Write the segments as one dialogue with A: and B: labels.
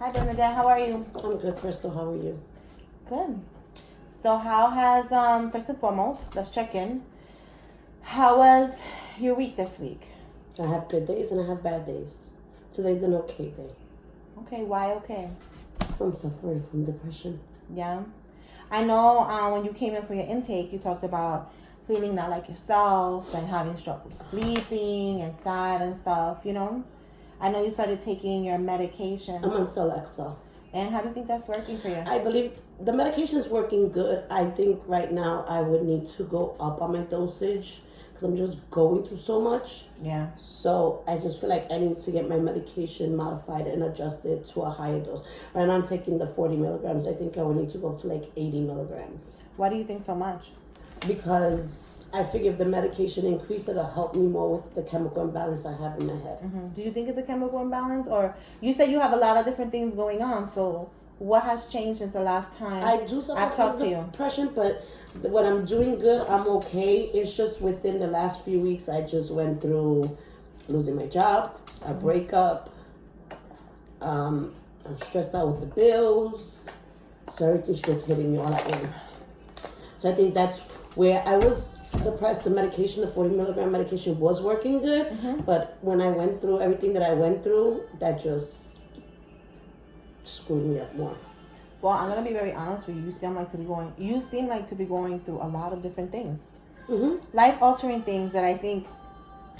A: Hi, Bernadette. How are you?
B: I'm good, Crystal. How are you?
A: Good. So, how has first and foremost, let's check in. How was your week this week?
B: I have good days and I have bad days. Today's an okay day.
A: Okay, why okay?
B: Because I'm suffering from depression.
A: Yeah. I know when you came in for your intake, you talked about feeling not like yourself and having trouble sleeping and sad and stuff, you know? I know you started taking your medication.
B: I'm on Celexa.
A: And how do you think that's working for you?
B: I believe the medication is working good. I think right now I would need to go up on my dosage because I'm just going through so much.
A: Yeah.
B: So I just feel like I need to get my medication modified and adjusted to a higher dose. Right now I'm taking the 40 milligrams. I think I would need to go to like 80 milligrams.
A: Why do you think so much?
B: Because I figure if the medication increase, it'll help me more with the chemical imbalance I have in my head.
A: Mm-hmm. Do you think it's a chemical imbalance? Or you said you have a lot of different things going on, so what has changed since the last time
B: I do suffer
A: I've talked to you?
B: depression, but when I'm doing good, I'm okay. It's just within the last few weeks, I just went through losing my job, a breakup. I'm stressed out with the bills, so everything's just hitting me all at once. So I think that's where I was depressed. The medication, the 40 milligram medication was working good, but when I went through everything that I went through, that just screwed me up more.
A: Well, I'm gonna be very honest with you. You seem like to be going through a lot of different things, life altering things that I think.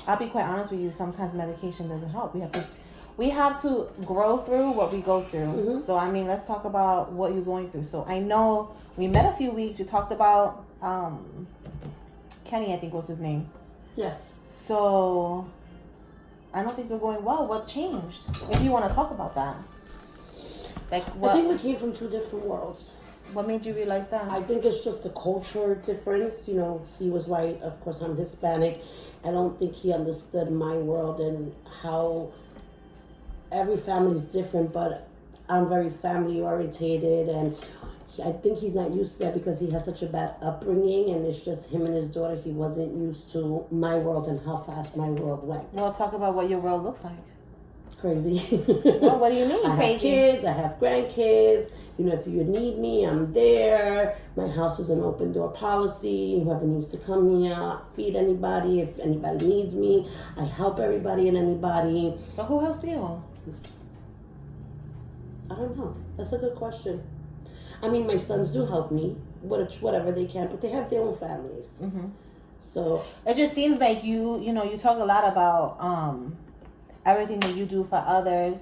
A: I'll be quite honest with you. Sometimes medication doesn't help. We have to grow through what we go through. So I mean, let's talk about what you're going through. So I know we met a few weeks. You talked about Kenny, I think was his name.
B: Yes.
A: So I don't think we're going well. What changed? If you want to talk about that. Like what?
B: I think we came from two different worlds.
A: What made you realize that?
B: I think it's just the culture difference. You know, he was white. Of course, I'm Hispanic. I don't think he understood my world and how every family is different, but I'm very family orientated, and I think he's not used to that because he has such a bad upbringing, and it's just him and his daughter. He wasn't used to my world and how fast my world went.
A: Well, talk about what your world looks like.
B: Crazy.
A: Well, what do you mean
B: I
A: crazy?
B: have kids, I have grandkids. You know, if you need me, I'm there. My house is an open door policy. Whoever needs to come here, I'll feed anybody. If anybody needs me, I help everybody and anybody.
A: But who helps you?
B: I don't know. That's a good question. I mean, my sons do help me, whatever they can, but they have their own families. So
A: it just seems like you talk a lot about everything that you do for others.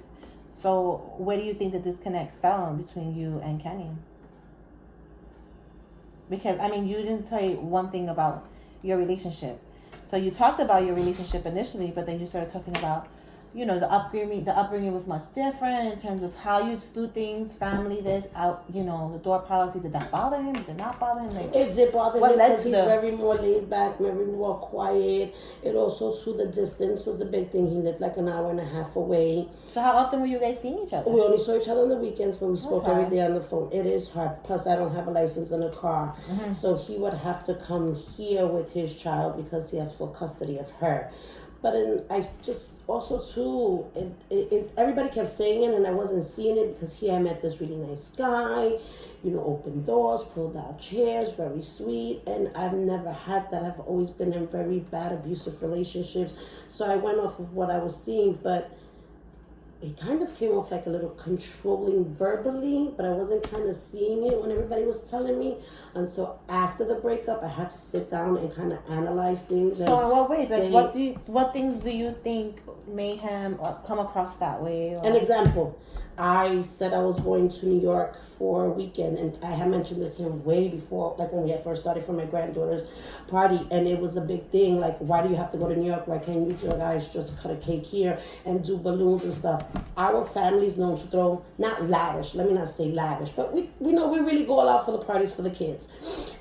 A: So where do you think the disconnect fell in between you and Kenny? Because I mean, you didn't say one thing about your relationship. So you talked about your relationship initially, but then you started talking about, you know, the upbringing was much different in terms of how you do things, family, this, out, you know, the door policy. Did that bother him? Did it not bother him? Like,
B: it did bother
A: what
B: him
A: led
B: because
A: to
B: he's
A: the-
B: very more laid back, very more quiet. It also, to the distance was a big thing. He lived like an hour and a half away.
A: So how often were you guys seeing each other?
B: We only saw each other on the weekends, but we spoke
A: hard.
B: every day on the phone. It is hard. Plus, I don't have a license in a car. So he would have to come here with his child because he has full custody of her. But then I just also too, everybody kept saying it and I wasn't seeing it because here I met this really nice guy, you know, open doors, pulled out chairs, very sweet. And I've never had that. I've always been in very bad abusive relationships. So I went off of what I was seeing, but it kind of came off like a little controlling verbally, but I wasn't kind of seeing it when everybody was telling me. Until after the breakup, I had to sit down and kind of analyze things.
A: So in what ways?
B: say,
A: Like, what things do you think made him come across that way? Or?
B: An example, I said I was going to New York for a weekend, and I had mentioned this to him way before, like when we had first started for my granddaughter's party, and it was a big thing. Like, why do you have to go to New York? Why can't you guys just cut a cake here and do balloons and stuff? Our family's known to throw, not lavish, let me not say lavish, but we know we really go all out for the parties for the kids.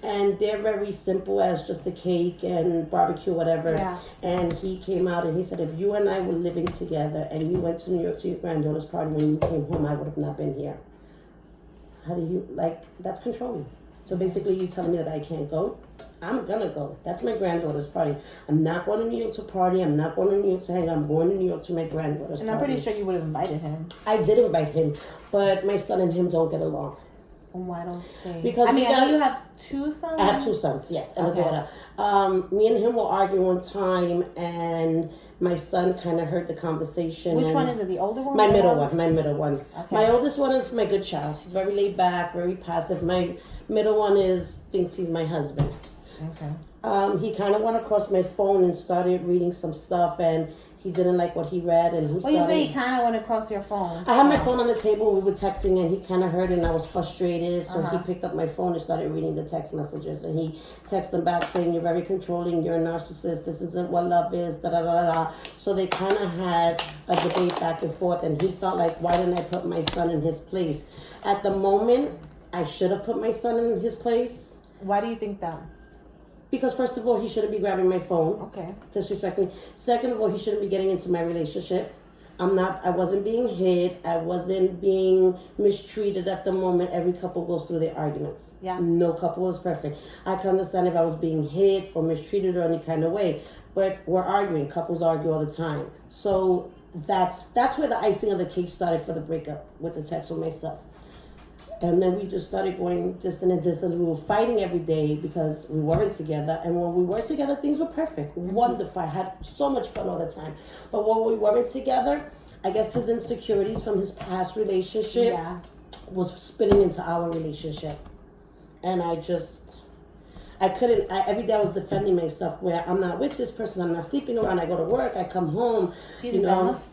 B: And they're very simple as just a cake and barbecue, whatever.
A: Yeah.
B: And he came out and he said, if you and I were living together and you went to New York to your granddaughter's party, when you came home, I would have not been here. How do you, like, that's controlling. So basically you telling me that I can't go? I'm gonna go. That's my granddaughter's party. I'm not going to New York to party. I'm not going to New York to hang out. I'm going to New York to my granddaughter's
A: And
B: party.
A: I'm pretty sure you would have invited him.
B: I did invite him, but my son and him don't get along.
A: Why don't they?
B: Because
A: I know you have 2 sons.
B: I have 2 sons, yes, and a daughter. Me and him were arguing one time, and my son kind of heard the conversation.
A: Which one is it? The older one?
B: My middle one.
A: Okay.
B: My oldest one is my good child. He's very laid back, very passive. My middle one thinks he's my husband.
A: Okay.
B: He kind of went across my phone and started reading some stuff, and he didn't like what he read, and he started...
A: Well, you say he kind of went across your phone.
B: I had my phone on the table, we were texting, and he kind of heard it, and I was frustrated, so he picked up my phone and started reading the text messages, and he texted them back saying, you're very controlling, you're a narcissist, this isn't what love is, da-da-da-da-da. So they kind of had a debate back and forth, and he felt like, why didn't I put my son in his place? At the moment, I should have put my son in his place.
A: Why do you think that?
B: Because first of all, he shouldn't be grabbing my phone.
A: Okay.
B: Disrespecting. Second of all, he shouldn't be getting into my relationship. I wasn't being hit. I wasn't being mistreated at the moment. Every couple goes through their arguments.
A: Yeah.
B: No couple is perfect. I can understand if I was being hit or mistreated or any kind of way. But we're arguing. Couples argue all the time. So that's where the icing of the cake started for the breakup with the text with my son. And then we just started going distant and distant. We were fighting every day because we weren't together. And when we were together, things were perfect. Wonderful. I had so much fun all the time. But when we weren't together, I guess his insecurities from his past relationship was spilling into our relationship. And every day I was defending myself where I'm not with this person, I'm not sleeping around, I go to work, I come home.
A: Jesus,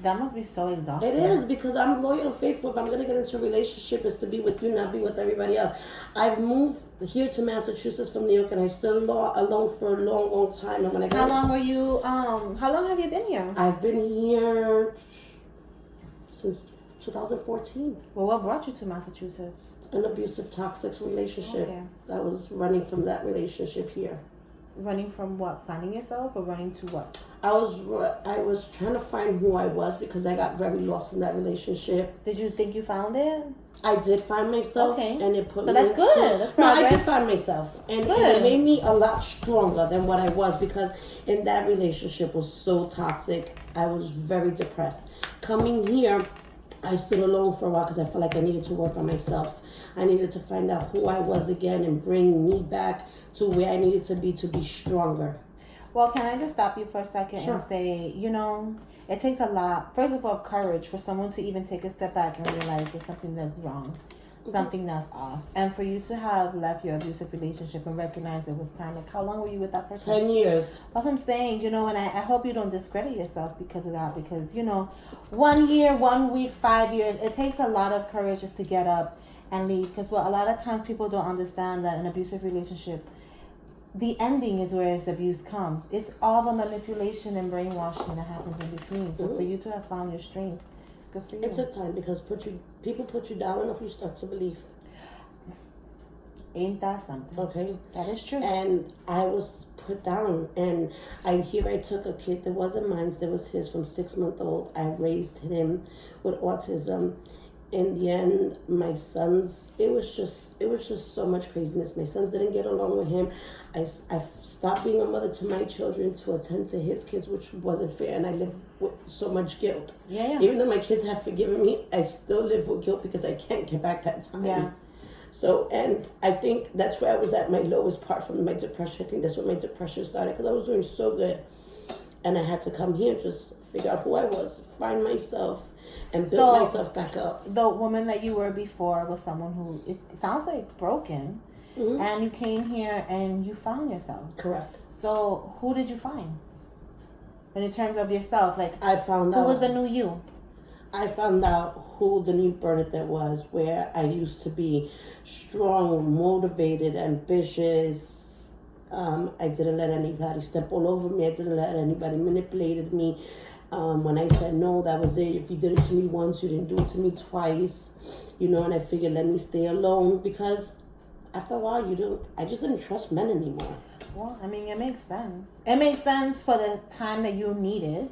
A: that must be so exhausting.
B: It is, because I'm loyal and faithful. If I'm going to get into a relationship, it's to be with you, not be with everybody else. I've moved here to Massachusetts from New York, and I still alone for a long, long time. And when I got
A: how long have you been here?
B: I've been here since 2014.
A: Well, what brought you to Massachusetts?
B: An abusive, toxic relationship.
A: Okay.
B: I was running from that relationship here.
A: Running from what? Finding yourself, or running to what?
B: I was trying to find who I was because I got very lost in that relationship.
A: Did you think you found it?
B: I did find myself, and it put me.
A: That's good. That's progress.
B: No, I did find myself, and it made me a lot stronger than what I was, because in that relationship was so toxic. I was very depressed. Coming here, I stood alone for a while because I felt like I needed to work on myself. I needed to find out who I was again and bring me back to where I needed to be stronger.
A: Well, can I just stop you for a second
B: Sure.
A: and say, it takes a lot, first of all, courage for someone to even take a step back and realize there's something that's wrong, something that's off. And for you to have left your abusive relationship and recognize it was time. Like, how long were you with that person?
B: 10 years.
A: That's what I'm saying, and I hope you don't discredit yourself because of that. Because, 1 year, 1 week, 5 years, it takes a lot of courage just to get up and leave. Because a lot of times people don't understand that an abusive relationship, the ending is where the abuse comes. It's all the manipulation and brainwashing that happens in between. So for you to have found your strength, good for you.
B: It took time because people put you down enough, you start to believe.
A: Ain't that something?
B: Okay.
A: That is true.
B: And I was put down, and I took a kid that wasn't mine, that was his, from 6 months old. I raised him with autism. In the end, my sons, it was just so much craziness. My sons didn't get along with him. I stopped being a mother to my children to attend to his kids, which wasn't fair, and I lived with so much guilt.
A: Yeah.
B: Even though my kids have forgiven me, I still live with guilt because I can't get back that time.
A: Yeah.
B: So, and I think that's where I was at my lowest part from my depression. I think that's where my depression started, because I was doing so good. And I had to come here and just figure out who I was, find myself, and build myself back up.
A: The woman that you were before was someone who, it sounds like broken, and you came here and you found yourself.
B: Correct.
A: So who did you find? And in terms of yourself, like,
B: I found out.
A: Who was the new you?
B: I found out who the new Bernadette was, where I used to be strong, motivated, ambitious. I didn't let anybody step all over me. I didn't let anybody manipulate me. When I said no, that was it. If you did it to me once, you didn't do it to me twice. And I figured, let me stay alone, because after a while, I just didn't trust men anymore.
A: Well, I mean, it makes sense. It makes sense for the time that you needed.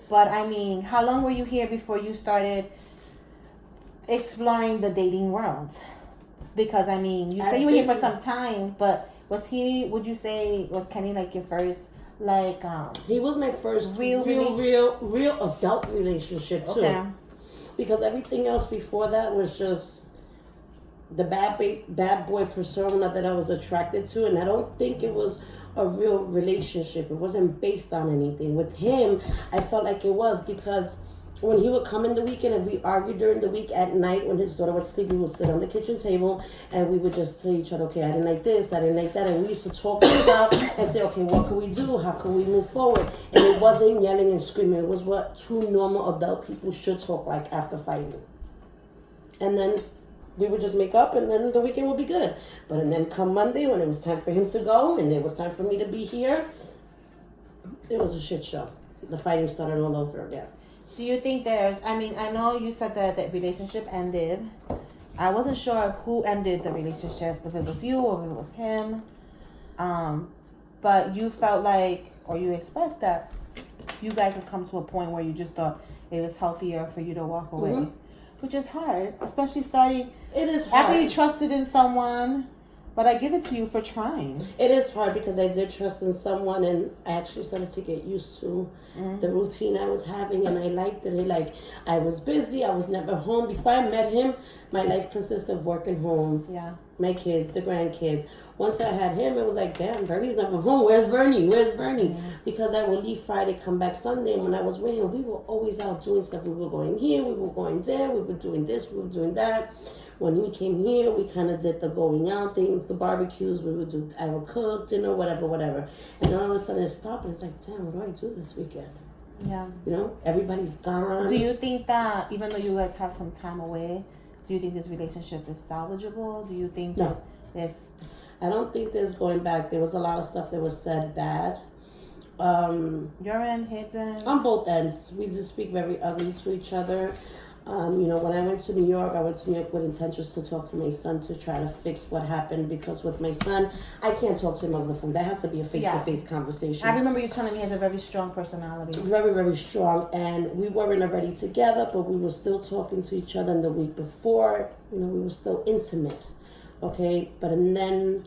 A: But, I mean, how long were you here before you started exploring the dating world? Because, I mean, you say you were here for some time, but Was he? Would you say was Kenny like your first like?
B: He was my first real adult relationship too. Okay. Because everything else before that was just the bad boy persona that I was attracted to, and I don't think it was a real relationship. It wasn't based on anything. With him, I felt like it was, because when he would come in the weekend and we argued during the week at night when his daughter would sleep, we would sit on the kitchen table and we would just tell each other, okay, I didn't like this, I didn't like that, and we used to talk things out and say, okay, what can we do? How can we move forward? And it wasn't yelling and screaming. It was what two normal adult people should talk like after fighting. And then we would just make up, and then the weekend would be good. But then come Monday, when it was time for him to go and it was time for me to be here, it was a shit show. The fighting started all over again.
A: Do you think I know you said that the relationship ended. I wasn't sure who ended the relationship, if it was you or if it was him. But you felt like, or you expressed that you guys have come to a point where you just thought it was healthier for you to walk away. Mm-hmm. Which is hard, especially starting.
B: It is hard.
A: After you trusted in someone. But I give it to you for trying.
B: It is hard because I did trust in someone, and I actually started to get used to the routine I was having, and I liked it. I was busy. I was never home. Before I met him, my life consisted of working home.
A: Yeah.
B: My kids, the grandkids. Once I had him, it was like, damn, Bernie's never home. Where's Bernie? Mm-hmm. Because I would leave Friday, come back Sunday, and when I was with him, we were always out doing stuff. We were going here, we were going there, we were doing this, we were doing that. When he came here, we kind of did the going out things, the barbecues. I would cook, dinner, whatever. And then all of a sudden it stopped, and it's like, damn, what do I do this weekend?
A: Yeah.
B: Everybody's gone.
A: Do you think that, even though you guys have some time away, do you think this relationship is salvageable? Do you think
B: no.
A: I
B: don't think there's going back. There was a lot of stuff that was said bad.
A: Your end, his end?
B: On both ends. We just speak very ugly to each other. When I went to New York with intentions to talk to my son to try to fix what happened, because with my son, I can't talk to him over the phone. That has to be a face-to-face conversation.
A: I remember you telling me he has a very strong personality.
B: Very, very strong. And we weren't already together, but we were still talking to each other. And the week before, we were still intimate. Okay? And then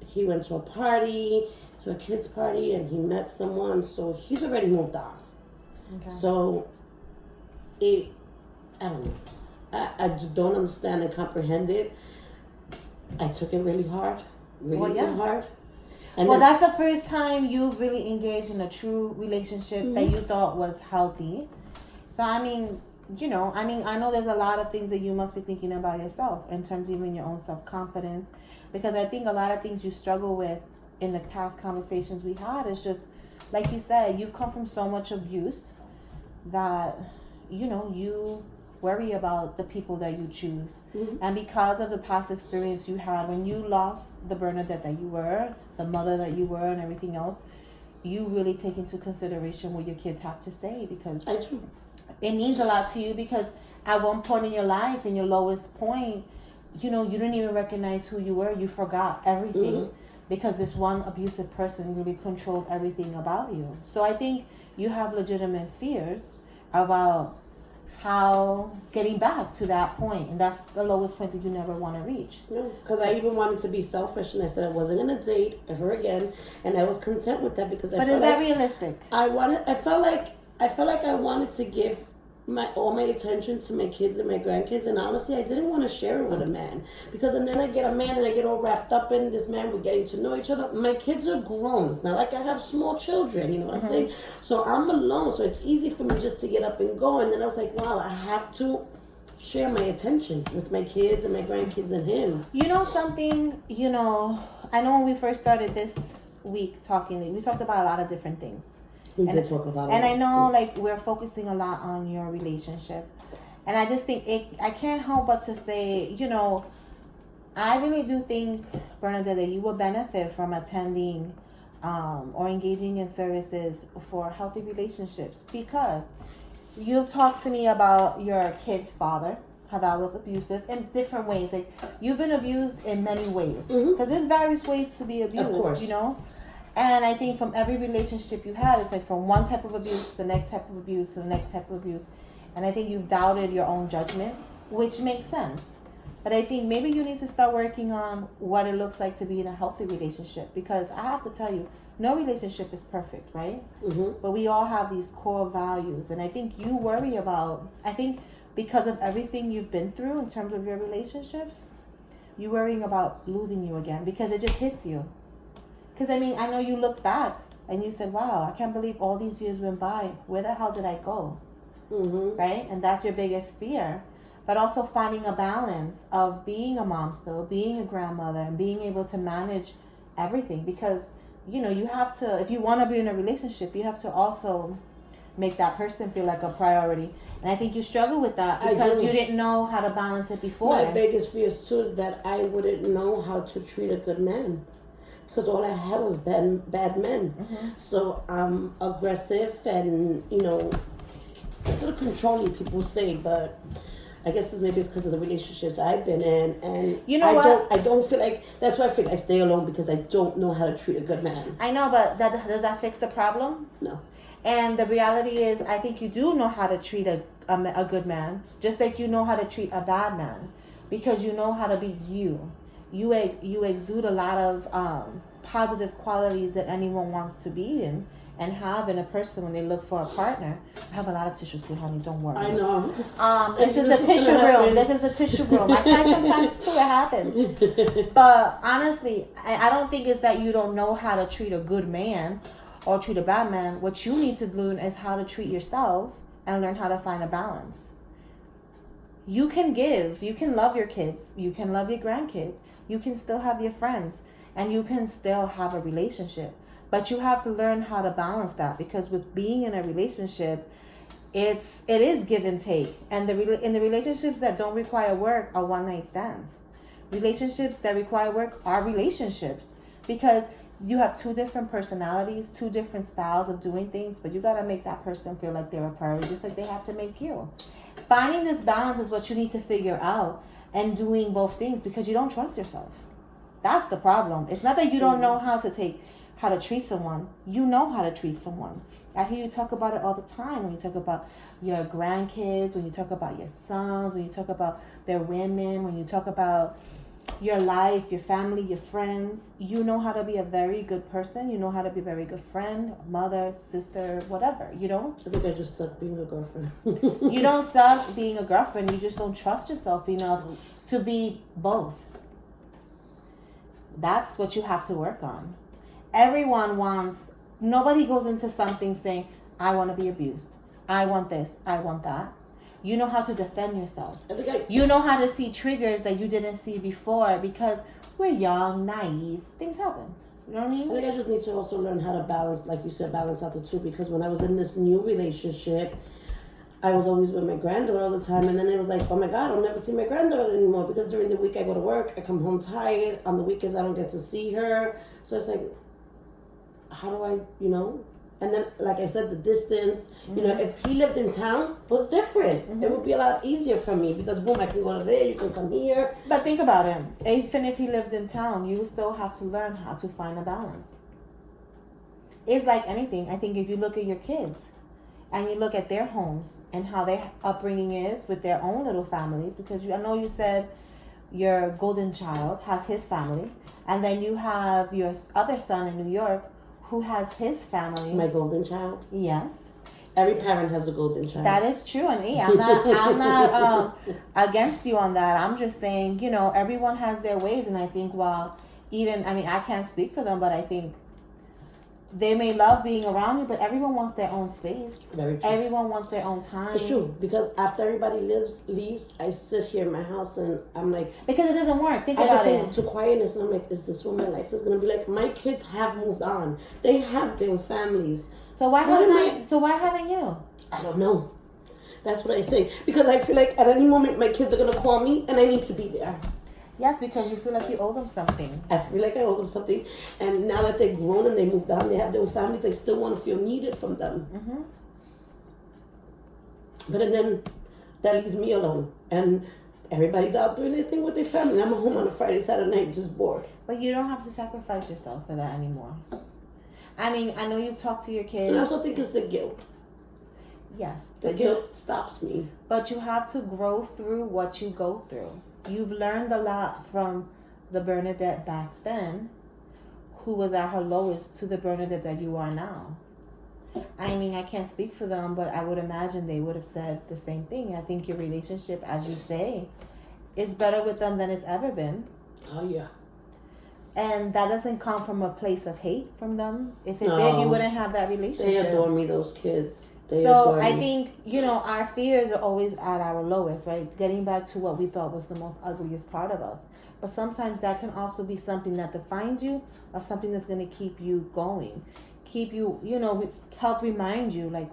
B: he went to a kid's party, and he met someone. So he's already moved on. Okay. So I don't know. I just don't understand and comprehend it. I took it really hard. Really hard. And
A: that's the first time you've really engaged in a true relationship that you thought was healthy. So, I know there's a lot of things that you must be thinking about yourself in terms of even your own self-confidence. Because I think a lot of things you struggle with in the past conversations we had is just, like you said, you've come from so much abuse that, you worry about the people that you choose. Mm-hmm. And because of the past experience you had when you lost the Bernadette that you were, the mother that you were, and everything else, you really take into consideration what your kids have to say, because it means a lot to you. Because at one point in your life, in your lowest point, you didn't even recognize who you were. You forgot everything because this one abusive person really controlled everything about you. So I think you have legitimate fears about how getting back to that point, and that's the lowest point that you never want to reach.
B: No, because I even wanted to be selfish, and I said I wasn't going to date ever again, and I was content with that because
A: But is that realistic?
B: I felt like I wanted to give all my attention to my kids and my grandkids, and honestly, I didn't want to share it with a man, because and then I get a man and I get all wrapped up in this man. We're getting to know each other. My kids are grown. It's not like I have small children. You know what I'm saying? So I'm alone. So it's easy for me just to get up and go. And then I was like, wow, I have to share my attention with my kids and my grandkids and him.
A: Something. I know when we first started this week talking, we talked about a lot of different things.
B: We did talk about it.
A: And I know, we're focusing a lot on your relationship. And I just think I can't help but to say, I really do think, Bernadette, that you will benefit from attending or engaging in services for healthy relationships, because you've talked to me about your kid's father, how that was abusive in different ways. Like, you've been abused in many ways, because there's various ways to be abused,
B: of course.
A: And I think from every relationship you had, it's like from one type of abuse to the next type of abuse to the next type of abuse. And I think you've doubted your own judgment, which makes sense. But I think maybe you need to start working on what it looks like to be in a healthy relationship. Because I have to tell you, no relationship is perfect, right?
B: Mm-hmm.
A: But we all have these core values. And I think you worry about, I think because of everything you've been through in terms of your relationships, you're worrying about losing you again because it just hits you. Because I mean, I know you look back and you said, wow, I can't believe all these years went by. Where the hell did I go?
B: Mm-hmm.
A: Right? And that's your biggest fear. But also finding a balance of being a mom still, being a grandmother, and being able to manage everything. Because, you know, you have to, if you want to be in a relationship, you have to also make that person feel like a priority. And I think you struggle with that because you didn't know how to balance it before.
B: My biggest fears too is that I wouldn't know how to treat a good man. Because all I had was bad men.
A: Mm-hmm.
B: So I'm aggressive and, you know, a little controlling, people say, but I guess maybe it's because of the relationships I've been in, and
A: you know
B: I don't feel like, that's why I feel I stay alone, because I don't know how to treat a good man.
A: I know, but does that fix the problem?
B: No.
A: And the reality is, I think you do know how to treat a good man, just like you know how to treat a bad man, because you know how to be you. You exude a lot of positive qualities that anyone wants to be in and have in a person when they look for a partner. I have a lot of tissues too, honey. Don't worry.
B: I know.
A: This is the tissue room. This is the tissue room. I cry sometimes too. It happens. But honestly, I don't think it's that you don't know how to treat a good man or treat a bad man. What you need to learn is how to treat yourself and learn how to find a balance. You can give. You can love your kids. You can love your grandkids. You can still have your friends. And you can still have a relationship. But you have to learn how to balance that, because with being in a relationship, it is give and take. And in the relationships that don't require work are one-night stands. Relationships that require work are relationships, because you have two different personalities, two different styles of doing things, but you got to make that person feel like they're a priority, just like they have to make you. Finding this balance is what you need to figure out, and doing both things, because you don't trust yourself. That's the problem. It's not that you don't know how to treat someone. You know how to treat someone. I hear you talk about it all the time, when you talk about your grandkids, when you talk about your sons, when you talk about their women, when you talk about your life, your family, your friends. You know how to be a very good person. You know how to be a very good friend, mother, sister, whatever. You don't?
B: I think I just suck being a girlfriend.
A: You don't suck being a girlfriend. You just don't trust yourself enough to be both. That's what you have to work on. Nobody goes into something saying, I want to be abused. I want this. I want that. You know how to defend yourself. You know how to see triggers that you didn't see before, because we're young, naive. Things happen. You know what I mean?
B: I think I just need to also learn how to balance, like you said, balance out the two, because when I was in this new relationship, I was always with my granddaughter all the time, and then it was like, oh my God, I'll never see my granddaughter anymore, because during the week I go to work, I come home tired, on the weekends I don't get to see her, so it's like, how do I, you know? And then, like I said, the distance, you know, if he lived in town, it was different. It would be a lot easier for me, because boom, I can go to there, you can come here.
A: But think about it. Even if he lived in town, you still have to learn how to find a balance. It's like anything. I think if you look at your kids and you look at their homes and how their upbringing is with their own little families, because I know you said your golden child has his family, and then you have your other son in New York who has his family.
B: My golden child?
A: Yes.
B: Every parent has a golden child.
A: That is true, and I'm not against you on that. I'm just saying, you know, everyone has their ways, and I think I can't speak for them, but I think they may love being around you, but everyone wants their own space.
B: Very true.
A: Everyone wants their own time.
B: It's true, because after everybody leaves, I sit here in my house and I'm like,
A: because it doesn't work. Think
B: I
A: about
B: listen
A: it.
B: to quietness, and I'm like, is this what my life is gonna be like? My kids have moved on. They have their own families.
A: So why haven't you?
B: I don't know. That's what I say, because I feel like at any moment my kids are gonna call me and I need to be there.
A: Yes, because you feel like you owe them something.
B: I feel like I owe them something, and now that they're grown and they moved on, they have their own families, I still want to feel needed from them.
A: Mm-hmm.
B: But and then that leaves me alone, and everybody's out doing their thing with their family. I'm home on a Friday, Saturday night, just bored.
A: But you don't have to sacrifice yourself for that anymore. I mean, I know you talk to your kids.
B: And I also think it's the guilt.
A: Yes.
B: The guilt stops me.
A: But you have to grow through what you go through. you've learned a lot from the Bernadette back then, who was at her lowest, to the Bernadette that you are now. I mean, I can't speak for them, but I would imagine they would have said the same thing. I think your relationship, as you say, is better with them than it's ever been.
B: Oh, yeah.
A: And that doesn't come from a place of hate from them. If it did, you wouldn't have that relationship.
B: They adore me, those kids.
A: So I think, our fears are always at our lowest, right? Getting back to what we thought was the most ugliest part of us. But sometimes that can also be something that defines you, or something that's going to keep you going. Keep you, help remind you, like,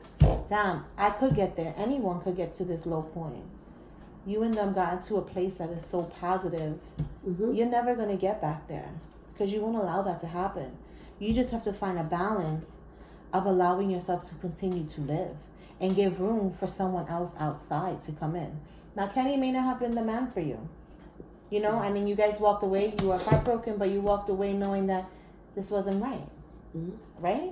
A: damn, I could get there. Anyone could get to this low point. You and them got into a place that is so positive. Mm-hmm. You're never going to get back there, because you won't allow that to happen. You just have to find a balance of allowing yourself to continue to live and give room for someone else outside to come in. Now, Kenny may not have been the man for you. I mean, you guys walked away. You were heartbroken, but you walked away knowing that this wasn't right. Mm-hmm. Right?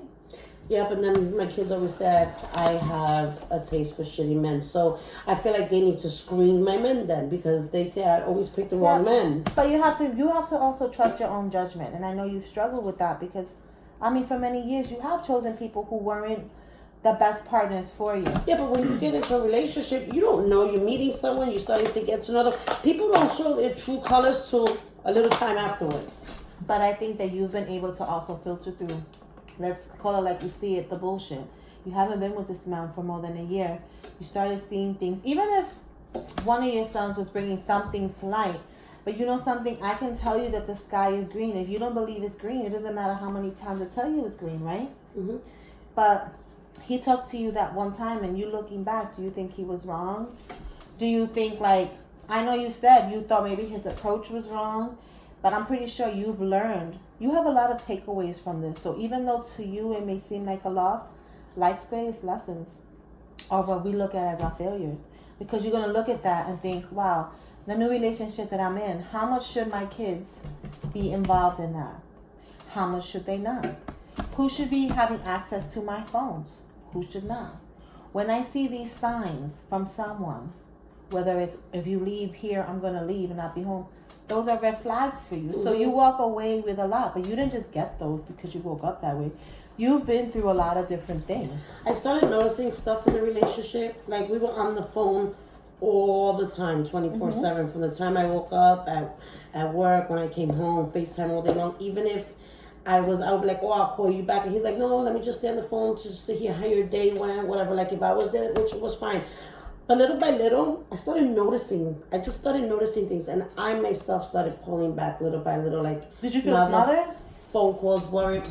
B: Yeah, but then my kids always said I have a taste for shitty men. So I feel like they need to screen my men then, because they say I always pick the wrong men.
A: But you have to also trust your own judgment. And I know you've struggled with that because, I mean, for many years you have chosen people who weren't the best partners for you.
B: Yeah, but when you get into a relationship, you don't know. You're meeting someone, you're starting to get to know them. People don't show their true colors till a little time afterwards.
A: But I think that you've been able to also filter through, let's call it like you see it, the bullshit. You haven't been with this man for more than a year. You started seeing things, even if one of your sons was bringing something slight. But you know something, I can tell you that the sky is green. If you don't believe it's green, it doesn't matter how many times I tell you it's green, right? Mm-hmm. But he talked to you that one time, and you looking back, do you think he was wrong? Do you think, like, I know you said you thought maybe his approach was wrong, but I'm pretty sure you've learned. You have a lot of takeaways from this. So even though to you it may seem like a loss, life's greatest lessons are what we look at as our failures. Because you're going to look at that and think, wow, the new relationship that I'm in, how much should my kids be involved in that? How much should they not? Who should be having access to my phones? Who should not? When I see these signs from someone, whether it's if you leave here, I'm going to leave and not be home, those are red flags for you. Mm-hmm. So you walk away with a lot, but you didn't just get those because you woke up that way. You've been through a lot of different things.
B: I started noticing stuff in the relationship. Like, we were on the phone all the time, 24/7. Mm-hmm. From the time I woke up, at work, when I came home, FaceTime all day long. Even if I would be like, oh, I'll call you back. And he's like, no, let me just stay on the phone just to hear how your day went, whatever. Like, if I was there, which was fine. But little by little, I just started noticing things. And I myself started pulling back little by little. Like,
A: did you feel smothered?
B: Phone calls, worried.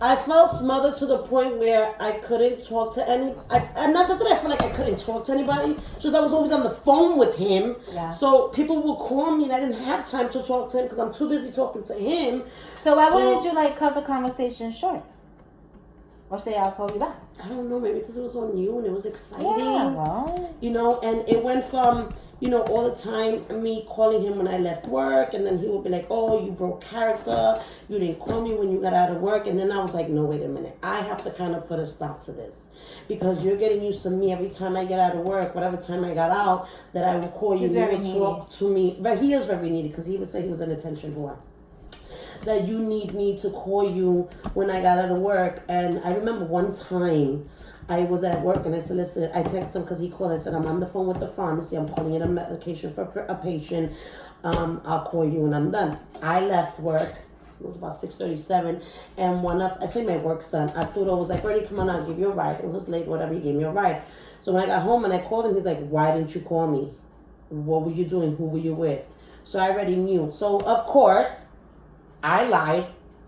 B: I felt smothered to the point where I couldn't talk to any. And not that I felt like I couldn't talk to anybody. Just I was always on the phone with him. Yeah. So people would call me and I didn't have time to talk to him because I'm too busy talking to him.
A: So why wouldn't you cut the conversation short? Or say I'll call you back?
B: I don't know, maybe because it was on you and it was exciting.
A: Yeah, well.
B: And it went from, all the time me calling him when I left work, and then he would be like, oh, you broke character, you didn't call me when you got out of work. And then I was like, no, wait a minute. I have to kind of put a stop to this. Because you're getting used to me every time I get out of work, whatever time I got out, that I will call you, you will talk to me. But he is very needy because he would say he was an attention whore. That you need me to call you when I got out of work. And I remember one time I was at work and I said, listen, I texted him because he called. I said, I'm on the phone with the pharmacy. I'm calling in a medication for a patient. I'll call you when I'm done. I left work. It was about 6:37. And my work son, Arturo, was like, Bernie, come on, I'll give you a ride. It was late, whatever, he gave me a ride. So when I got home and I called him, he's like, why didn't you call me? What were you doing? Who were you with? So I already knew. So, of course, I lied,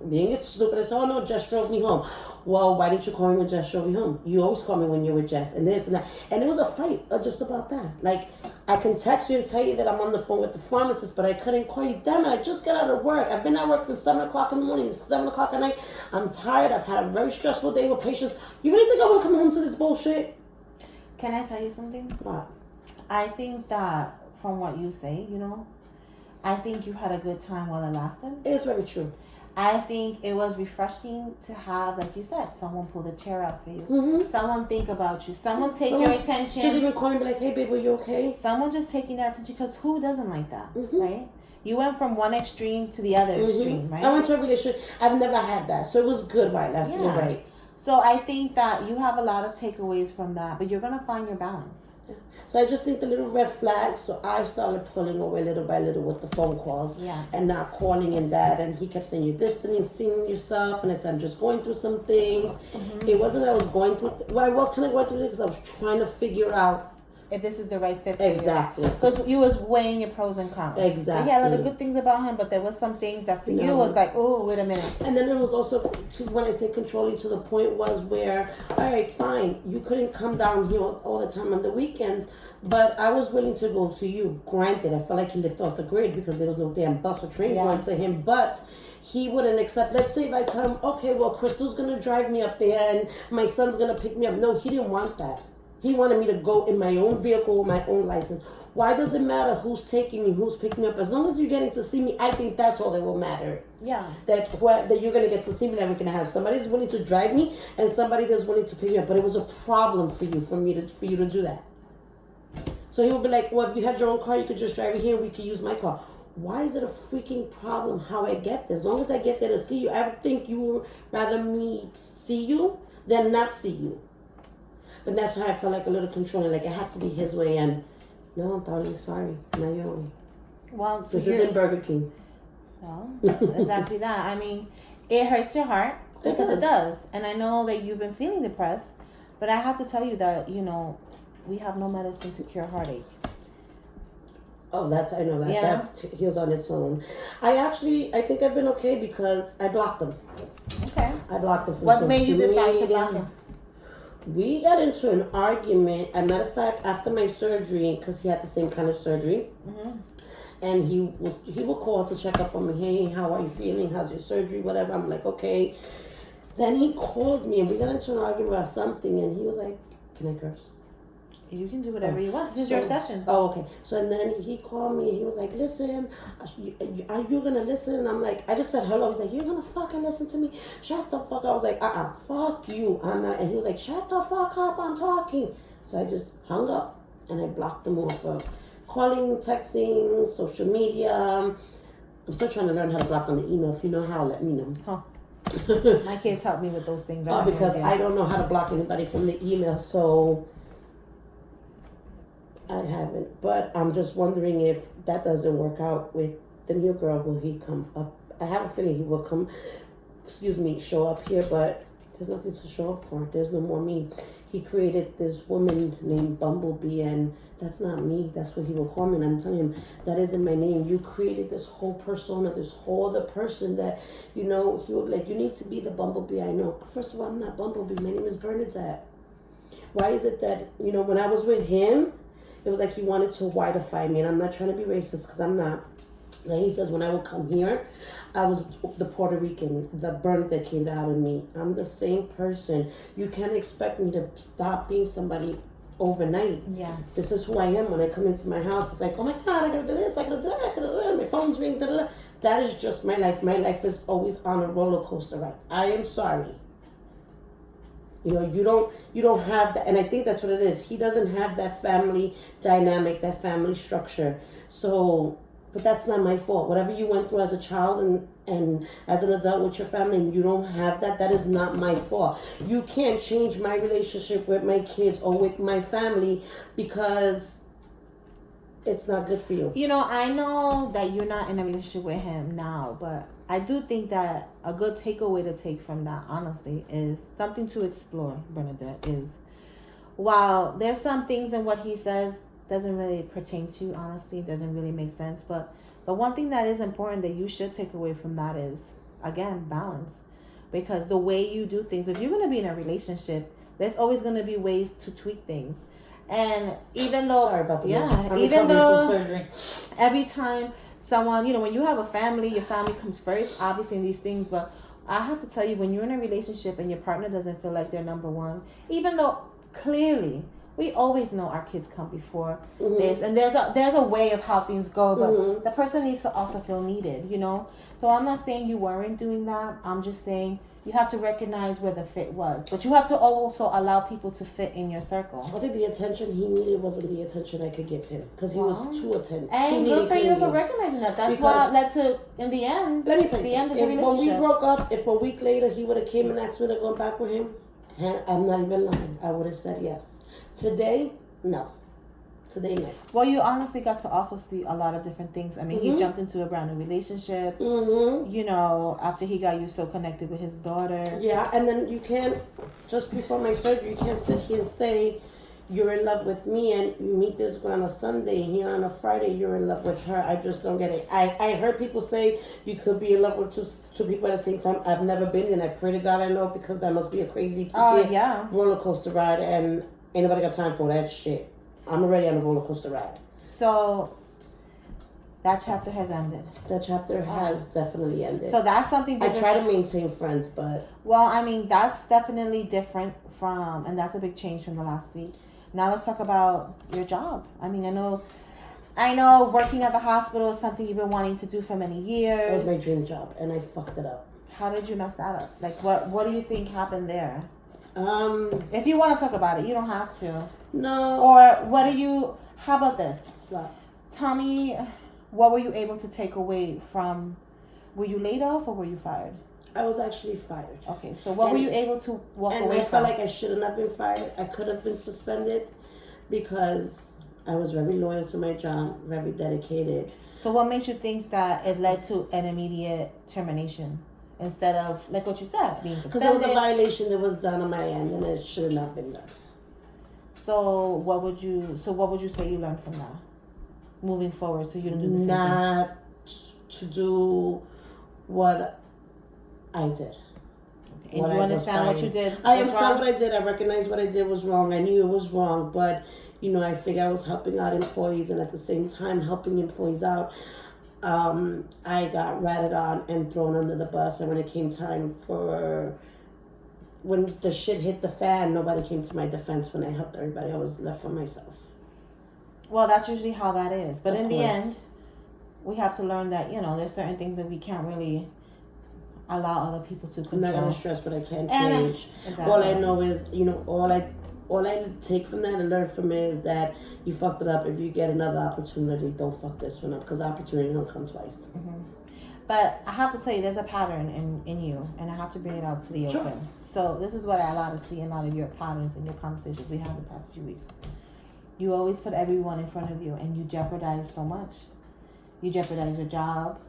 B: being stupid. I said, oh no, Jess drove me home. Well, why didn't you call me when Jess drove you home? You always call me when you're with Jess, and this and that. And it was a fight just about that. Like, I can text you and tell you that I'm on the phone with the pharmacist, but I couldn't call you. Damn it, I just got out of work. I've been at work from 7 o'clock in the morning to 7 o'clock at night. I'm tired. I've had a very stressful day with patients. You really think I want to come home to this bullshit?
A: Can I tell you something?
B: What?
A: I think that from what you say, I think you had a good time while it lasted.
B: It's very true.
A: I think it was refreshing to have, like you said, someone pull the chair out for you. Someone think about you. Someone take your attention.
B: Just even call me like, hey, babe, are you okay?
A: Someone just taking that attention, because who doesn't like that, right? You went from one extreme to the other extreme, right?
B: I went to a relationship. I've never had that. So it was good while it lasted, right?
A: So I think that you have a lot of takeaways from that, but you're going to find your balance.
B: So I just think the little red flags. So I started pulling away little by little with the phone calls and not calling in that. And he kept saying, you're distancing yourself. And I said, I'm just going through some things. It wasn't that I was going through, I was kind of going through it because I was trying to figure out
A: if this is the right fit for
B: exactly.
A: Because you was weighing your pros and cons.
B: Exactly.
A: He had a lot of good things about him, but there was some things that for you was like, oh, wait a minute.
B: And then it was also, when I say controlling, to the point was where, all right, fine, you couldn't come down here all the time on the weekends, but I was willing to go to you. Granted, I felt like he lived off the grid because there was no damn bus or train going to him, but he wouldn't accept. Let's say if I tell him, okay, well, Crystal's going to drive me up there and my son's going to pick me up. No, he didn't want that. He wanted me to go in my own vehicle, my own license. Why does it matter who's taking me, who's picking me up? As long as you're getting to see me, I think that's all that will matter.
A: Yeah.
B: That you're going to get to see me, that we're going to have somebody who's willing to drive me and somebody that's willing to pick me up. But it was a problem for you, for you to do that. So he would be like, well, if you had your own car, you could just drive it here and we could use my car. Why is it a freaking problem how I get there? As long as I get there to see you, I would think you would rather me see you than not see you. But that's why I felt like a little controlling, like it had to be his way, and no, I'm totally sorry, not your way.
A: Well,
B: this isn't Burger King.
A: Well, exactly that. I mean, it hurts your heart because it does, and I know that you've been feeling depressed, but I have to tell you that we have no medicine to cure heartache.
B: Oh, I know that heals on its own. I think I've been okay because I blocked him.
A: Okay.
B: I blocked him from
A: What made you decide to block him?
B: We got into an argument. As a matter of fact, after my surgery, because he had the same kind of surgery, and he would call to check up on me. Hey, how are you feeling? How's your surgery? Whatever. I'm like, okay. Then he called me, and we got into an argument about something, and he was like, "Can I curse?"
A: You can do whatever you want. This is your session.
B: Oh, okay. So and then he called me. He was like, "Listen, are you gonna listen?" And I'm like, I just said hello. He's like, "You're gonna fucking listen to me? Shut the fuck up." I was like, fuck you. I'm not. And he was like, "Shut the fuck up. I'm talking." So I just hung up and I blocked him off of calling, texting, social media. I'm still trying to learn how to block on the email. If you know how, let me know.
A: Huh. My kids help me with those things.
B: Because I don't know how to block anybody from the email, so I haven't, but I'm just wondering if that doesn't work out with the new girl. Will he come up? I have a feeling he will show up here, but there's nothing to show up for. There's no more me. He created this woman named Bumblebee, and that's not me. That's what he will call me, and I'm telling him, that isn't my name. You created this whole persona, this whole other person that, he would be like, you need to be the Bumblebee I know. First of all, I'm not Bumblebee. My name is Bernadette. Why is it that, when I was with him, it was like he wanted to whiteify me, and I'm not trying to be racist because I'm not. And he says when I would come here, I was the Puerto Rican, the Bernadette came out of me. I'm the same person. You can't expect me to stop being somebody overnight.
A: Yeah.
B: This is who I am when I come into my house. It's like, oh my God, I gotta do this, I gotta do that, my phone's ringing, That is just my life. My life is always on a roller coaster ride. I am sorry. You don't have that, and I think that's what it is. He doesn't have that family dynamic, that family structure. So, but that's not my fault. Whatever you went through as a child and as an adult with your family, and you don't have that is not my fault. You can't change my relationship with my kids or with my family because it's not good for you.
A: I know that you're not in a relationship with him now, but I do think that a good takeaway to take from that, honestly, is something to explore, Bernadette, is while there's some things in what he says doesn't really pertain to you, honestly, doesn't really make sense, but the one thing that is important that you should take away from that is, again, balance. Because the way you do things, if you're going to be in a relationship, there's always going to be ways to tweak things. And even though,
B: sorry about the
A: even though surgery, every time someone, when you have a family, your family comes first, obviously in these things, but I have to tell you, when you're in a relationship and your partner doesn't feel like they're number one, even though clearly We always know our kids come before this, and there's a way of how things go, but the person needs to also feel needed, you know. So I'm not saying you weren't doing that. I'm just saying you have to recognize where the fit was, but you have to also allow people to fit in your circle.
B: I think the attention he needed wasn't the attention I could give him because he was too attentive.
A: And good for you for recognizing that. That's what led to, in the end.
B: Let me tell you,
A: the end of the relationship.
B: When we broke up, if a week later he would have came and asked me to go back with him, I'm not even lying. I would have said yes. Today, no. Today, no.
A: Well, you honestly got to also see a lot of different things. I mean, he jumped into a brand new relationship. You know, after he got you so connected with his daughter.
B: Yeah, and then you can't, just before my surgery, you can't sit here and say you're in love with me and you meet this girl on a Sunday and here on a Friday you're in love with her. I just don't get it. I heard people say you could be in love with two people at the same time. I've never been, and I pray to God I know, because that must be a crazy roller coaster ride, and ain't nobody got time for that shit. I'm already on a roller coaster ride.
A: So that chapter has ended.
B: That chapter has definitely ended.
A: So that's something different.
B: I try to maintain friends, but...
A: Well, I mean, that's definitely different from... And that's a big change from the last week. Now let's talk about your job. I mean, I know working at the hospital is something you've been wanting to do for many years.
B: It was my dream job, and I fucked it up.
A: How did you mess that up? Like, what do you think happened there?
B: If
A: you want to talk about it, you don't have to.
B: No.
A: Or how about this?
B: What?
A: Tell me, what were you able to take away from, were you laid off or were you fired?
B: I was actually fired.
A: Okay, so what were you able to walk away from?
B: And I felt like I shouldn't have been fired. I could have been suspended because I was very loyal to my job, very dedicated.
A: So what makes you think that it led to an immediate termination? Instead of, like what you said, being suspended.
B: Because there was a violation that was done on my end, and it should not have been done.
A: So what would you say you learned from that, moving forward, so you don't do the same thing?
B: Not to do what I did.
A: Okay. And you understand what you did?
B: I understand what I did. I recognize what I did was wrong. I knew it was wrong, but I figured I was helping out employees, and at the same time helping employees out. I got ratted on and thrown under the bus, and when it came time when the shit hit the fan, nobody came to my defense. When I helped everybody, I was left for myself.
A: Well, that's usually how that is. But in the end, we have to learn that, there's certain things that we can't really allow other people to control.
B: I'm not going to stress what I can't change.
A: Exactly.
B: All I know is, all I take from that and learn from it is that you fucked it up. If you get another opportunity, don't fuck this one up, because opportunity don't come twice.
A: But I have to tell you, there's a pattern in you, and I have to bring it out to the open. So this is what I allow to see in a lot of your patterns and your conversations we had the past few weeks. You always put everyone in front of you, and you jeopardize so much. You jeopardize your job.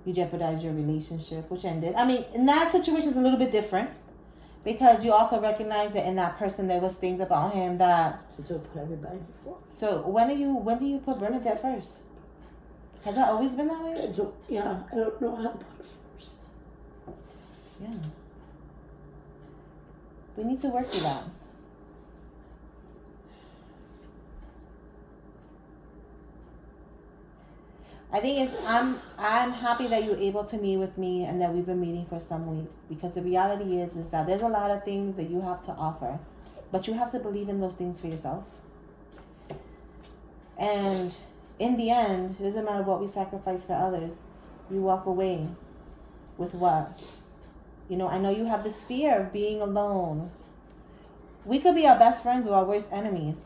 A: You jeopardize your relationship, which ended. I mean, in that situation is a little bit different, because you also recognize that in that person there was things about him that...
B: To put everybody before.
A: So when do you put Bernadette first? Has that always been that way?
B: I don't know how to put it first.
A: Yeah. We need to work through that. I think I'm happy that you're able to meet with me and that we've been meeting for some weeks, because the reality is that there's a lot of things that you have to offer, but you have to believe in those things for yourself. And in the end, it doesn't matter what we sacrifice for others. You walk away with what? I know you have this fear of being alone. We could be our best friends or our worst enemies.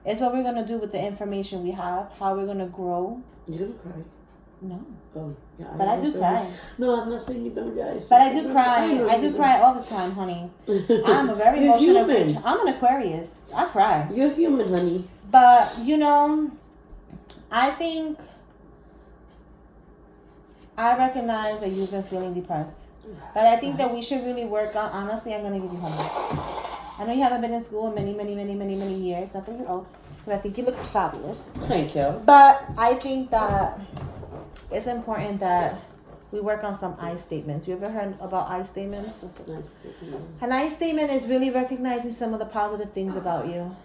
A: It's what we're going to do with the information we have, how we're going to grow.
B: You're going to cry?
A: No.
B: Oh, yeah.
A: But I do cry.
B: No, I'm not saying you don't, guys.
A: But I do cry. I do cry all the time, honey. I'm a very emotional creature. I'm an Aquarius. I cry.
B: You're human, honey.
A: But, I think I recognize that you've been feeling depressed. But I think that we should really work on, honestly, I'm going to give you homework. I know you haven't been in school in many years. Not that you're old. But I think you look fabulous.
B: Thank you.
A: But I think that it's important that we work on some I statements. You ever heard about I statements?
B: What's an I statement?
A: An I statement is really recognizing some of the positive things about you.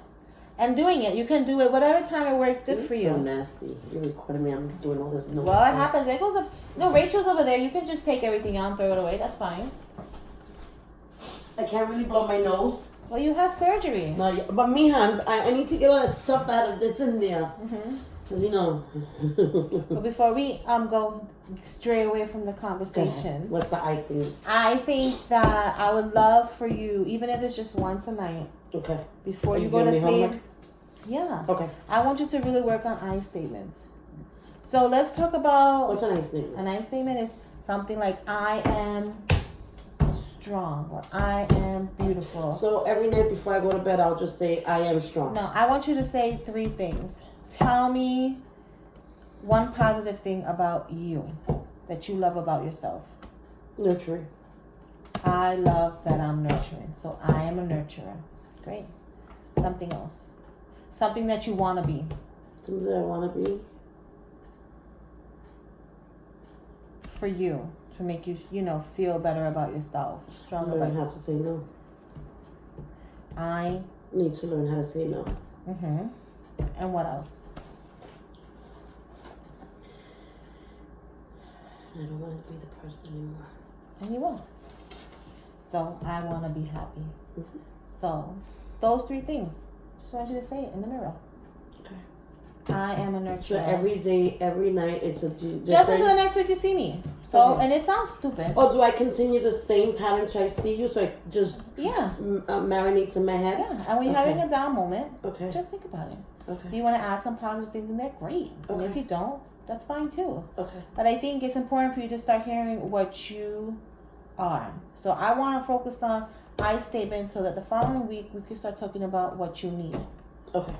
A: And doing it. You can do it whatever time it works good for you.
B: So nasty. You're recording me. I'm doing all this noise.
A: Well, it happens. It goes up. No, Rachel's over there. You can just take everything out and throw it away. That's fine.
B: I can't really blow my nose.
A: Well, you had surgery.
B: No, but mija, I need to get all that stuff that's in there. You know.
A: But before we go stray away from the conversation,
B: what's the I thing?
A: I think that I would love for you, even if it's just once a night.
B: Okay.
A: Before you go to sleep.
B: Homework?
A: Yeah.
B: Okay.
A: I want you to really work on I statements. So let's talk about.
B: What's an I statement?
A: An I statement is something like I am strong or I am beautiful.
B: So every night before I go to bed, I'll just say I am strong.
A: No, I want you to say 3 things. Tell me one positive thing about you that you love about yourself.
B: Nurturing.
A: I love that I'm nurturing. So I am a nurturer. Great. Something else. Something that you want to be.
B: Something that I want to be.
A: For you. To make you, feel better about yourself. Stronger about
B: Learn how to say no.
A: I
B: need to learn how to say no.
A: And what else?
B: I don't want to be the person anymore.
A: And you won't. So I want to be happy. So those 3 things. Just want you to say it in the mirror.
B: Okay.
A: I am a nurturer.
B: So every day, every night, it's a different...
A: Just until the next week you see me. So, and it sounds stupid.
B: Oh, do I continue the same pattern till I see you? So I just marinates in my head?
A: Yeah. And when you're having a down moment, just think about it.
B: Okay.
A: If you want to add some positive things in there, great.
B: Okay.
A: And if you don't, that's fine too.
B: Okay.
A: But I think it's important for you to start hearing what you are. So I want to focus on I statements so that the following week we can start talking about what you need.
B: Okay.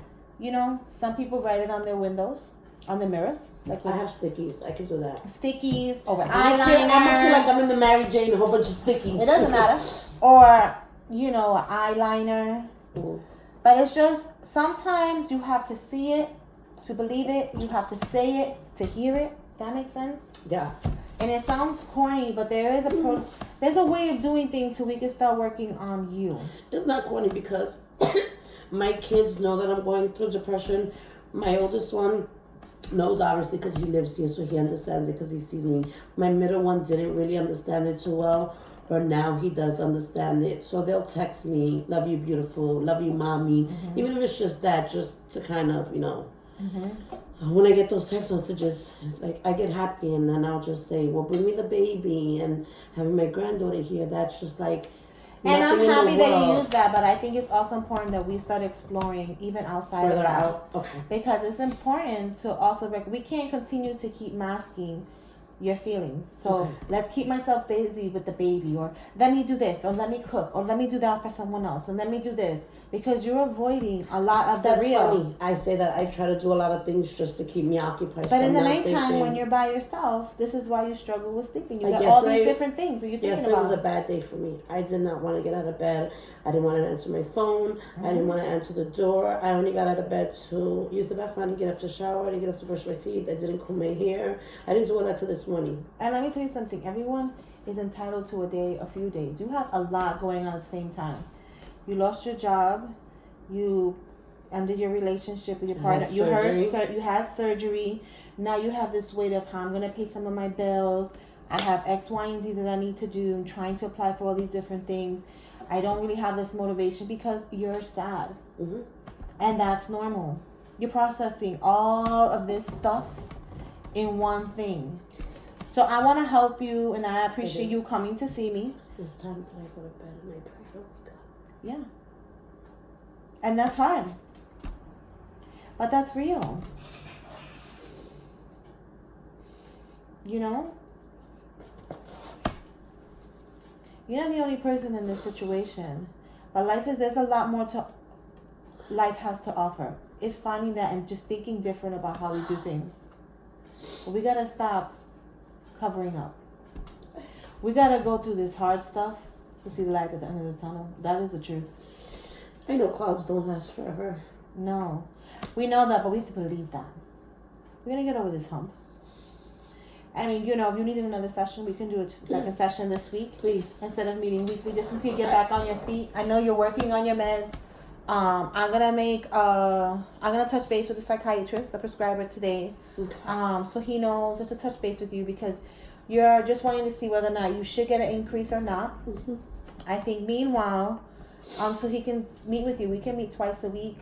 A: Some people write it on their windows, on the mirrors.
B: Like I have stickies. I can do that.
A: Stickies over eyeliner.
B: I'm gonna feel like I'm in the Mary Jane, a whole bunch of stickies.
A: It doesn't matter. Or, eyeliner. But it's just, sometimes you have to see it to believe it. You have to say it to hear it. That makes sense?
B: Yeah.
A: And it sounds corny, but there is there's a way of doing things so we can start working on you.
B: It's not corny because my kids know that I'm going through depression. My oldest one knows, obviously, because he lives here, so he understands it because he sees me. My middle one didn't really understand it too well, but now he does understand it. So they'll text me, love you, beautiful, love you, mommy. Even if it's just that, just to kind of, So when I get those text messages, like, I get happy, and then I'll just say, well, bring me the baby, and having my granddaughter here, that's just like...
A: And I'm happy that you use that, but I think it's also important that we start exploring even outside of that.
B: Out. Okay.
A: Because it's important to also we can't continue to keep masking your feelings. So let's keep myself busy with the baby, or let me do this, or let me cook, or let me do that for someone else, and let me do this. Because you're avoiding a lot of the real.
B: Funny. I say that I try to do a lot of things just to keep me occupied.
A: But in the nighttime when you're by yourself, this is why you struggle with sleeping. You got all these different things that you're thinking about.
B: Yes, it was a bad day for me. I did not want to get out of bed. I didn't want to answer my phone. I didn't want to answer the door. I only got out of bed to use the bathroom. I didn't get up to shower. I didn't get up to brush my teeth. I didn't comb my hair. I didn't do all that till this morning.
A: And let me tell you something. Everyone is entitled to a few days. You have a lot going on at the same time. You lost your job. You ended your relationship with your partner. You had surgery. Now you have this weight of how I'm going to pay some of my bills. I have X, Y, and Z that I need to do. I'm trying to apply for all these different things. I don't really have this motivation because you're sad. And that's normal. You're processing all of this stuff in one thing. So I want to help you, and I appreciate you coming to see me.
B: There's times when I go to bed and I pray, oh my God.
A: Yeah. And that's hard. But that's real. You're not the only person in this situation. But there's a lot more life has to offer. It's finding that and just thinking different about how we do things. But we gotta stop covering up. We gotta go through this hard stuff to see the light at the end of the tunnel. That is the truth.
B: I know clouds don't last forever.
A: No. We know that, but we have to believe that. We're going to get over this hump. I mean, if you needed another session, we can do a second session this week.
B: Please.
A: Instead of meeting weekly, just until you get back on your feet. I know you're working on your meds. I'm gonna touch base with the psychiatrist, the prescriber today. So he knows just to touch base with you because you're just wanting to see whether or not you should get an increase or not. I think meanwhile, so he can meet with you. We can meet twice a week.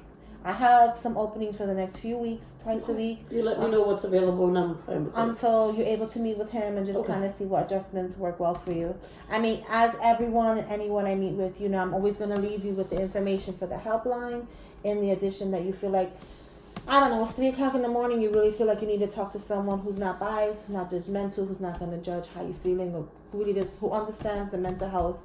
A: I have some openings for the next few weeks, twice a week.
B: You let me know what's available and I'm fine with it.
A: So you're able to meet with him and just kind of see what adjustments work well for you. I mean, as everyone and anyone I meet with, I'm always going to leave you with the information for the helpline, in the addition that you feel like, I don't know, it's 3 o'clock in the morning, you really feel like you need to talk to someone who's not biased, who's not judgmental, who's not going to judge how you're feeling, or who understands the mental health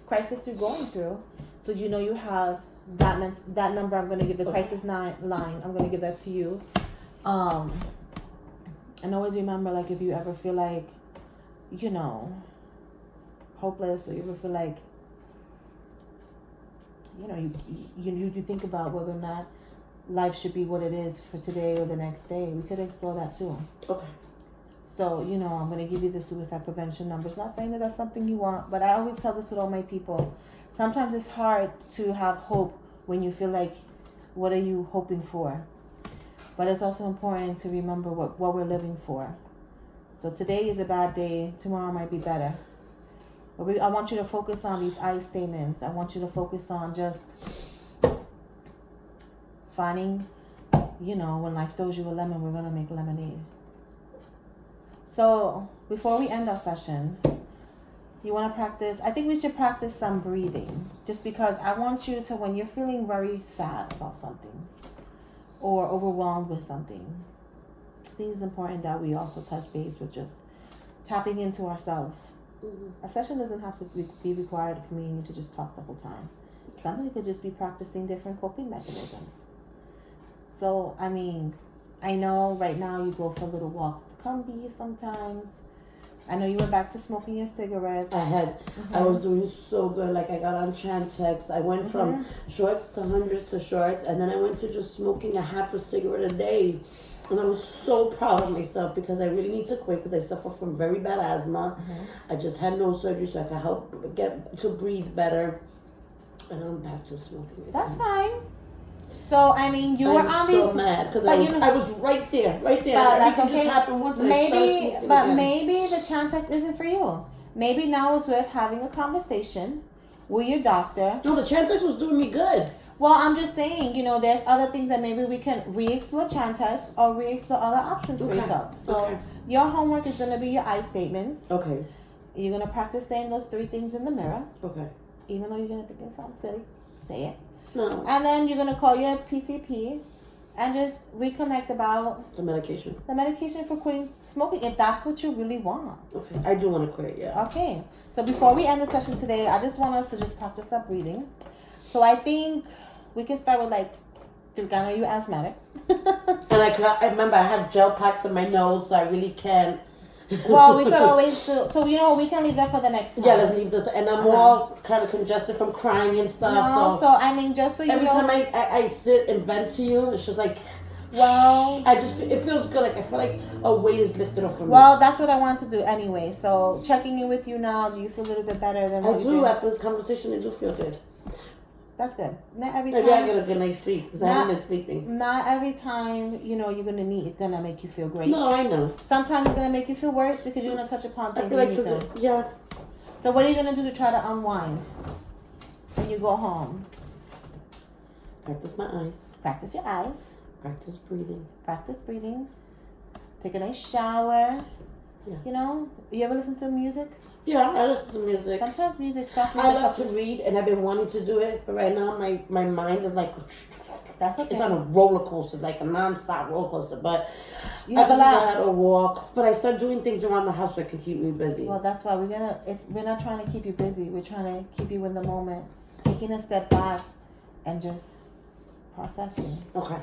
A: crisis you're going through. So you have that number. I'm going to give the crisis line. I'm going to give that to you. And always remember, like, if you ever feel like, hopeless, or you ever feel like, you think about whether or not life should be what it is for today or the next day. We could explore that too.
B: Okay.
A: So, I'm going to give you the suicide prevention numbers. Not saying that that's something you want, but I always tell this with all my people. Sometimes it's hard to have hope when you feel like, what are you hoping for? But it's also important to remember what we're living for. So today is a bad day. Tomorrow might be better. But I want you to focus on these I statements. I want you to focus on just finding, when life throws you a lemon, we're going to make lemonade. So before we end our session, you want to practice, I think we should practice some breathing. Just because I want you to, when you're feeling very sad about something or overwhelmed with something, I think it's important that we also touch base with just tapping into ourselves. A session doesn't have to be required for me and you to just talk the whole time. Somebody could just be practicing different coping mechanisms. So, I know right now you go for little walks to Cumbie sometimes. I know you went back to smoking your cigarettes.
B: I was doing so good. Like, I got on Chantix. I went from shorts to hundreds to shorts, and then I went to just smoking a half a cigarette a day. And I was so proud of myself because I really need to quit because I suffer from very bad asthma. I just had no surgery, so I could help get to breathe better. And I'm back to smoking again.
A: That's fine. So, you were on these...
B: I'm so mad because I was right there. Everything just happened once and I started smoking again.
A: Maybe the Chantix isn't for you. Maybe now it's worth having a conversation with your doctor.
B: No, the Chantix was doing me good.
A: Well, I'm just saying, there's other things that maybe we can re-explore Chantix or re-explore other options for yourself. So, your homework is going to be your I statements.
B: Okay.
A: You're going to practice saying those 3 things in the mirror.
B: Okay.
A: Even though you're going to think it sounds silly, say it.
B: No.
A: And then you're going to call your PCP and just reconnect about
B: the medication.
A: The medication for quitting smoking, if that's what you really want.
B: Okay. I do want to quit, yeah.
A: Okay. So before we end the session today, I just want us to just practice our breathing. So I think we can start with I know you're asthmatic.
B: And I remember I have gel packs in my nose, so I really can't.
A: Well, we could always do, so we can leave that for the next time.
B: Yeah, let's leave this. And I'm all kind of congested from crying and stuff.
A: No, so just so you
B: every
A: know.
B: Every time I sit and vent to you, it's just like,
A: well,
B: it feels good. Like, I feel like a weight is lifted off from me.
A: Well, that's what I wanted to do anyway. So checking in with you now, do you feel a little bit better than what
B: I do. After this conversation, I do feel good.
A: That's good. Not every
B: time. Maybe I get a good night's sleep because I haven't been sleeping.
A: Not every time, you're going to meet, it's going to make you feel great.
B: No, I know.
A: Sometimes it's going to make you feel worse because you're going to touch upon things.
B: I feel like yeah.
A: So what are you going to do to try to unwind when you go home?
B: Practice my eyes.
A: Practice your eyes.
B: Practice breathing.
A: Practice breathing. Take a nice shower. Yeah. You ever listen to music?
B: Yeah, I listen to music.
A: Sometimes music stuff.
B: I love to read, and I've been wanting to do it, but right now my mind is like.
A: That's okay.
B: It's on a roller coaster, like a non-stop roller coaster. But
A: you have a lot.
B: I had to walk, but I start doing things around the house that can keep me busy.
A: Well, that's why we're not trying to keep you busy. We're trying to keep you in the moment, taking a step back, and just processing.
B: Okay.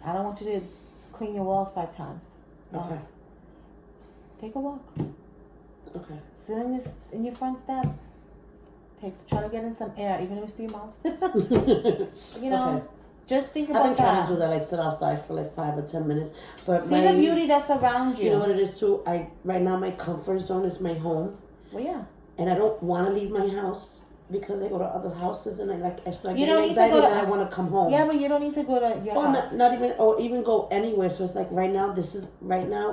A: I don't want you to clean your walls 5 times. No.
B: Okay.
A: Take a walk.
B: Okay.
A: Sit in your front step. Try to get in some air, even if it's through your mouth. Okay. Just think about that.
B: I've been trying to do that, like sit outside for like 5 or 10 minutes. But
A: see the beauty that's around you.
B: You know what it is too? Right now my comfort zone is my home.
A: Well, yeah.
B: And I don't want to leave my house. because I go to other houses and I start
A: You
B: getting
A: don't need to
B: anxiety
A: go to-
B: that I want to come home.
A: Yeah, but you don't need to go to your
B: Or
A: house.
B: not even go anywhere. So it's like right now,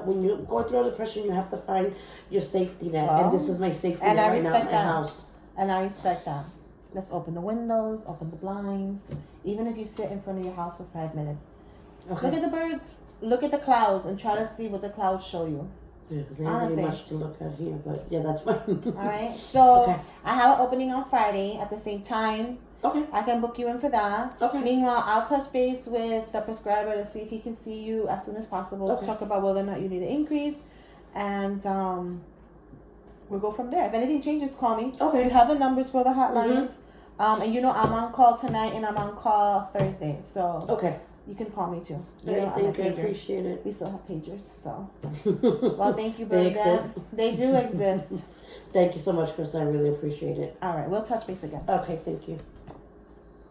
B: when you're going through depression, you have to find your safety net.
A: Well,
B: and this is my safety
A: and
B: net
A: I
B: right now at
A: respect
B: my
A: that.
B: house.
A: And I respect that. Let's open the windows, open the blinds. Even if you sit in front of your house for 5 minutes.
B: Okay.
A: Look at the birds. Look at the clouds and try to see what the clouds show you.
B: Yeah, because there ain't really much to look at here, but yeah, that's fine.
A: Alright, so
B: Okay.
A: I have an opening on Friday at the same time.
B: Okay.
A: I can book you in for that.
B: Okay.
A: Meanwhile, I'll touch base with the prescriber to see if he can see you as soon as possible.
B: Okay.
A: Talk about whether or not you need an increase. And we'll go from there. If anything changes, call me.
B: Okay.
A: You have the numbers for the hotlines. And you know I'm on call tonight and I'm on call Thursday. So
B: Okay.
A: you can call me too. You
B: All
A: know,
B: right,
A: I'm a
B: thank you. I
A: pager.
B: appreciate it.
A: We still have pagers, so. Well, thank you,
B: They
A: Brenda.
B: exist.
A: They do exist.
B: Thank you so much, Krista. I really appreciate it.
A: All right, we'll touch base again.
B: Okay, thank you.